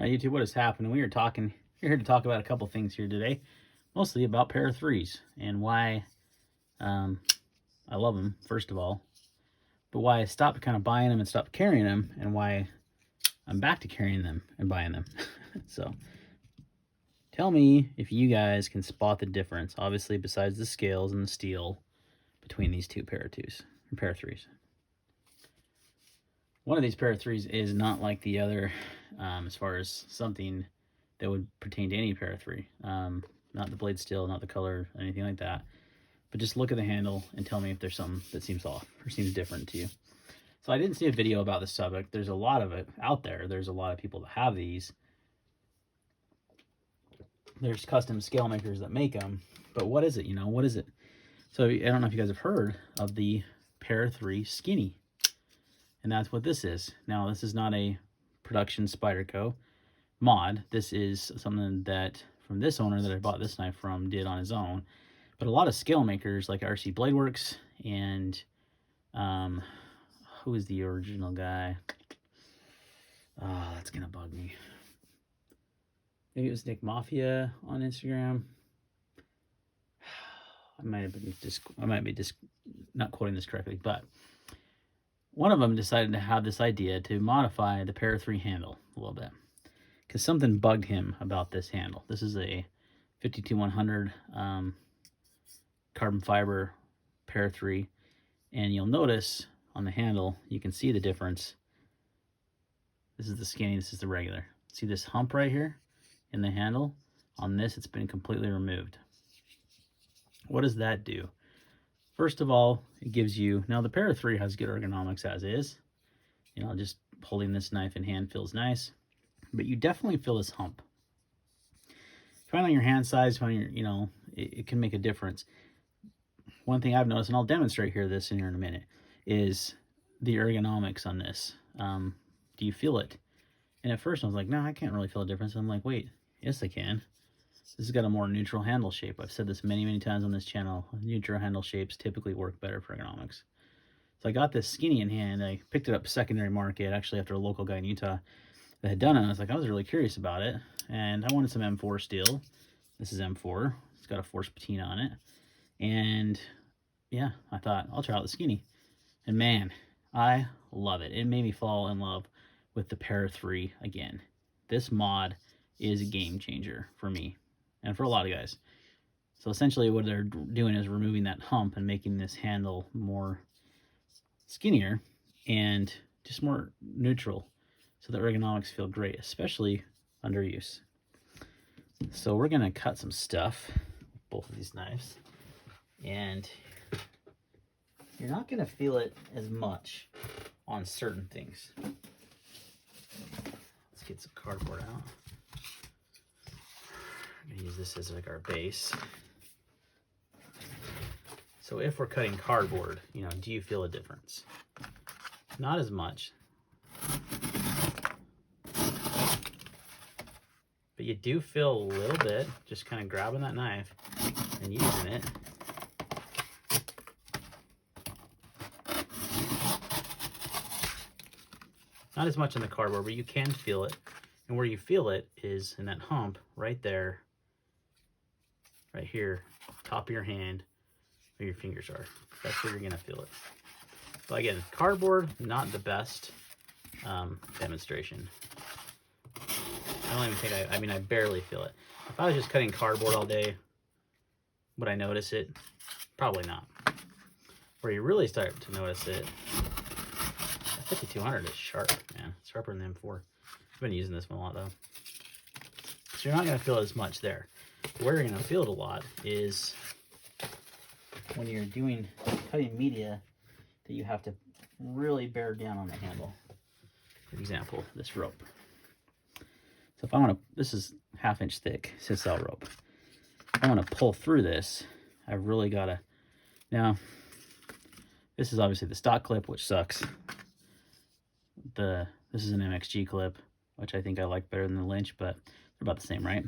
YouTube, what is happening? We're here to talk about a couple things here today, mostly about Para 3s and why I love them, first of all, but why I stopped kind of buying them and stopped carrying them, and why I'm back to carrying them and buying them. So tell me if you guys can spot the difference, obviously besides the scales and the steel, between these two Para 2s and Para 3s. One of these Para 3s is not like the other as far as something that would pertain to any Para 3. Not the blade steel, not the color, anything like that. But just look at the handle and tell me if there's something that seems off or seems different to you. So I didn't see a video about this subject. There's a lot of it out there. There's a lot of people that have these. There's custom scale makers that make them. But what is it? What is it? So I don't know if you guys have heard of the Para 3 Skinny. And that's what this is. Now, this is not a production Spyderco mod. This is something that from this owner that I bought this knife from did on his own. But a lot of scale makers like RC Blade Works and who is the original guy? Oh, that's gonna bug me. Maybe it was Nick Mafia on Instagram. I might be just not quoting this correctly, but one of them decided to have this idea to modify the Para 3 handle a little bit because something bugged him about this handle. This is a 52100 carbon fiber Para 3, and you'll notice on the handle, you can see the difference. This is the skinny, this is the regular. See this hump right here in the handle? On this, it's been completely removed. What does that do? First of all, it gives you, now the Para 3 has good ergonomics as is. Just holding this knife in hand feels nice, but you definitely feel this hump. Depending on your hand size, depending on your, it can make a difference. One thing I've noticed, and I'll demonstrate here in a minute, is the ergonomics on this. Do you feel it? And at first I was like, no, I can't really feel a difference. And I'm like, wait, yes I can. This has got a more neutral handle shape. I've said this many, many times on this channel. Neutral handle shapes typically work better for ergonomics. So I got this skinny in hand. I picked it up secondary market, actually after a local guy in Utah that had done it. I was really curious about it. And I wanted some M4 steel. This is M4. It's got a force patina on it. And yeah, I thought, I'll try out the skinny. And man, I love it. It made me fall in love with the Para 3 again. This mod is a game changer for me and for a lot of guys. So essentially what they're doing is removing that hump and making this handle more skinnier and just more neutral so the ergonomics feel great, especially under use. So we're gonna cut some stuff with both of these knives, and you're not gonna feel it as much on certain things. Let's get some cardboard out. I'm gonna use this as like our base. So if we're cutting cardboard, do you feel a difference? Not as much. But you do feel a little bit, just kind of grabbing that knife and using it. Not as much in the cardboard, but you can feel it. And where you feel it is in that hump right there, right here, top of your hand, where your fingers are. That's where you're gonna feel it. But again, cardboard, not the best demonstration. I don't even think I barely feel it. If I was just cutting cardboard all day, would I notice it? Probably not. Where you really start to notice it, 5200 is sharp, man. It's sharper than the M4. I've been using this one a lot though. So you're not gonna feel it as much there. Where you're gonna feel it a lot is when you're cutting media that you have to really bear down on the handle. For example, this rope. So if I want to, this is 1/2 inch thick sisal rope. If I want to pull through this, I've really got to, now this is obviously the stock clip, which sucks. This is an MXG clip, which I think I like better than the Lynch, but they're about the same, right?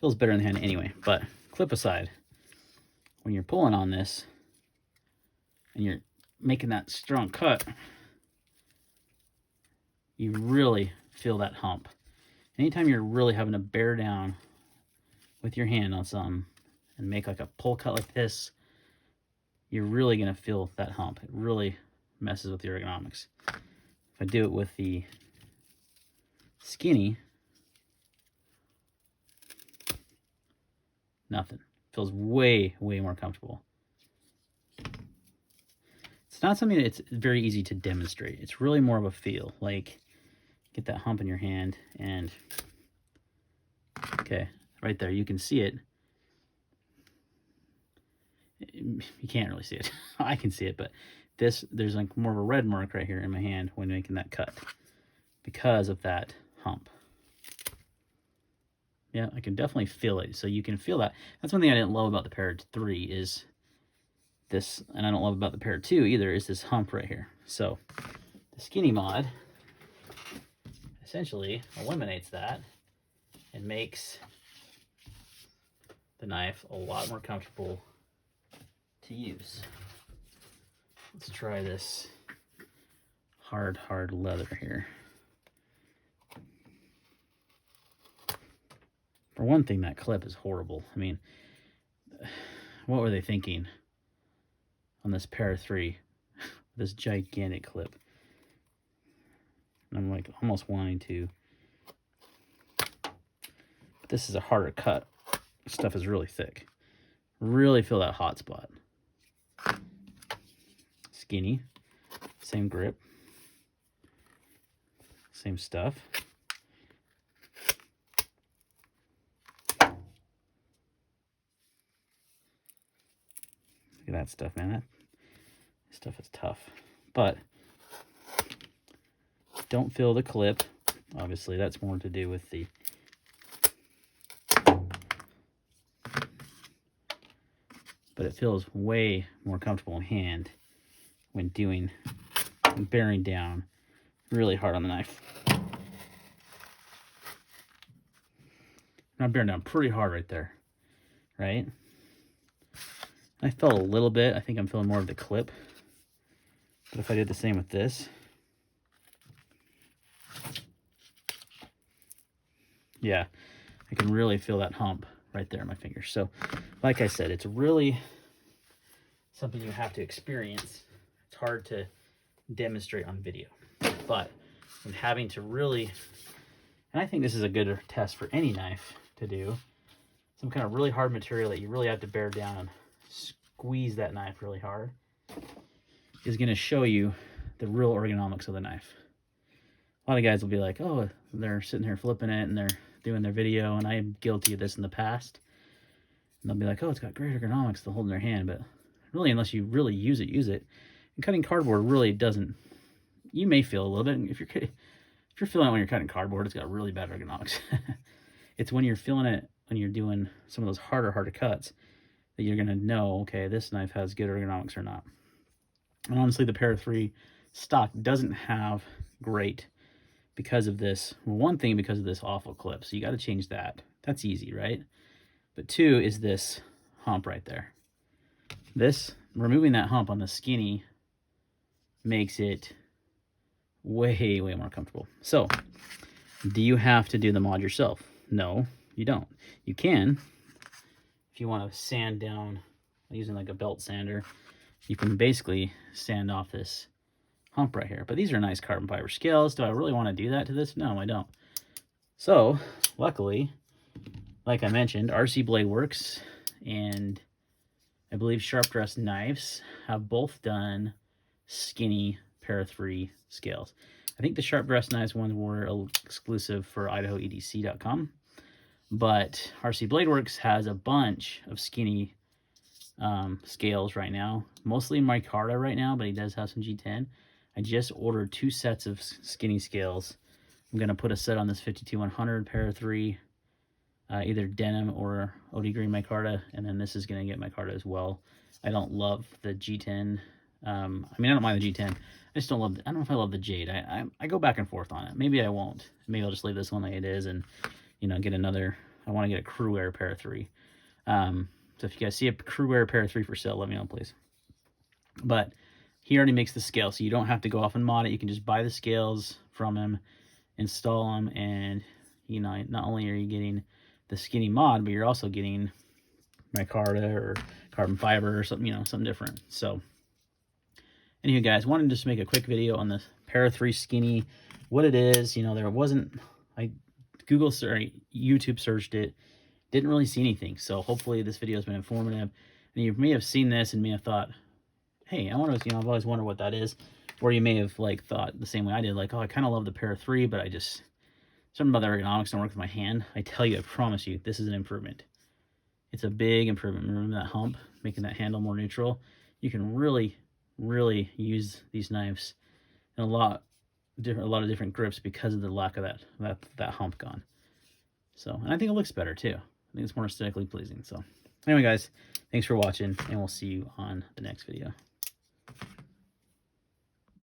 Feels better in the hand anyway. But clip aside, when you're pulling on this and you're making that strong cut, you really feel that hump. Anytime you're really having to bear down with your hand on something and make like a pull cut like this, you're really going to feel that hump. It really messes with the ergonomics. If I do it with the skinny, nothing. Feels way, way more comfortable. It's not something that's very easy to demonstrate. It's really more of a feel. Like, get that hump in your hand and, okay, right there, you can see it. You can't really see it. I can see it, but there's like more of a red mark right here in my hand when making that cut because of that hump. Yeah, I can definitely feel it. So you can feel that. That's one thing I didn't love about the Para 3 is this, and I don't love about the Para 2 either, is this hump right here. So the skinny mod essentially eliminates that and makes the knife a lot more comfortable to use. Let's try this hard leather here. For one thing, that clip is horrible. I mean, what were they thinking on this Para 3? This gigantic clip. And I'm like almost wanting to. This is a harder cut. This stuff is really thick. Really feel that hot spot. Skinny, same grip, same stuff. Look at that stuff, man. That stuff is tough. But don't feel the clip. Obviously, that's more to do with the but it feels way more comfortable in hand when bearing down really hard on the knife. I'm bearing down pretty hard right there, right? I felt a little bit. I think I'm feeling more of the clip. But if I did the same with this, yeah, I can really feel that hump right there in my fingers. So, like I said, it's really something you have to experience. It's hard to demonstrate on video. But when having to really, and I think this is a good test for any knife to do, some kind of really hard material that you really have to bear down and squeeze that knife really hard, is going to show you the real ergonomics of the knife. A lot of guys will be like, oh, they're sitting here flipping it and they're doing their video, and I am guilty of this in the past. And they'll be like, oh, it's got great ergonomics to hold in their hand, but really, unless you really use it. And cutting cardboard really doesn't. You may feel a little bit. If you're feeling it when you're cutting cardboard, it's got really bad ergonomics. It's when you're feeling it when you're doing some of those harder cuts that you're gonna know, okay, this knife has good ergonomics or not. And honestly, the Para 3 stock doesn't have great because of this. Well, one thing, because of this awful clip. So you got to change that. That's easy, right? But two is this hump right there. Removing that hump on the skinny makes it way more comfortable. So, do you have to do the mod yourself? No, you don't. You can, if you want to sand down using like a belt sander, you can basically sand off this hump right here. But these are nice carbon fiber scales. Do I really want to do that to this? No, I don't. So, luckily, like I mentioned, RC Blade Works and I believe Sharp Dress Knives have both done skinny Para 3 scales. I think the Sharp Dress Knives ones were exclusive for IdahoEDC.com, but RC Blade Works has a bunch of skinny scales right now, mostly micarta right now, but he does have some G10. I just ordered 2 sets of skinny scales. I'm going to put a set on this 52100 Para 3, either denim or OD green micarta, and then this is going to get micarta as well. I don't love the G10. I mean, I don't mind the G10. I just don't love, I don't know if I love the jade. I go back and forth on it. Maybe I won't. Maybe I'll just leave this one like it is and, you know, get another, I want to get a Crew Wear Para 3. So if you guys see a Crew Wear Para 3 for sale, let me know, please. But he already makes the scale, so you don't have to go off and mod it. You can just buy the scales from him, install them, and You know, not only are you getting the skinny mod, but you're also getting micarta or carbon fiber or something, you know, something different. So anyway, guys, wanted to just make a quick video on the Para 3 Skinny, what it is. You know, there wasn't, I YouTube searched it, didn't really see anything. So hopefully this video has been informative. And you may have seen this and may have thought, hey, I wonder, you know, I've always wondered what that is. Or you may have like thought the same way I did, like, oh, I kind of love the Para 3, but I just, something about the ergonomics don't work with my hand. I tell you, I promise you, this is an improvement. It's a big improvement. Remember that hump, making that handle more neutral? You can really, really use these knives in a lot of different grips because of the lack of that hump gone. So, and I think it looks better too. I think it's more aesthetically pleasing. So anyway, guys, thanks for watching, and we'll see you on the next video.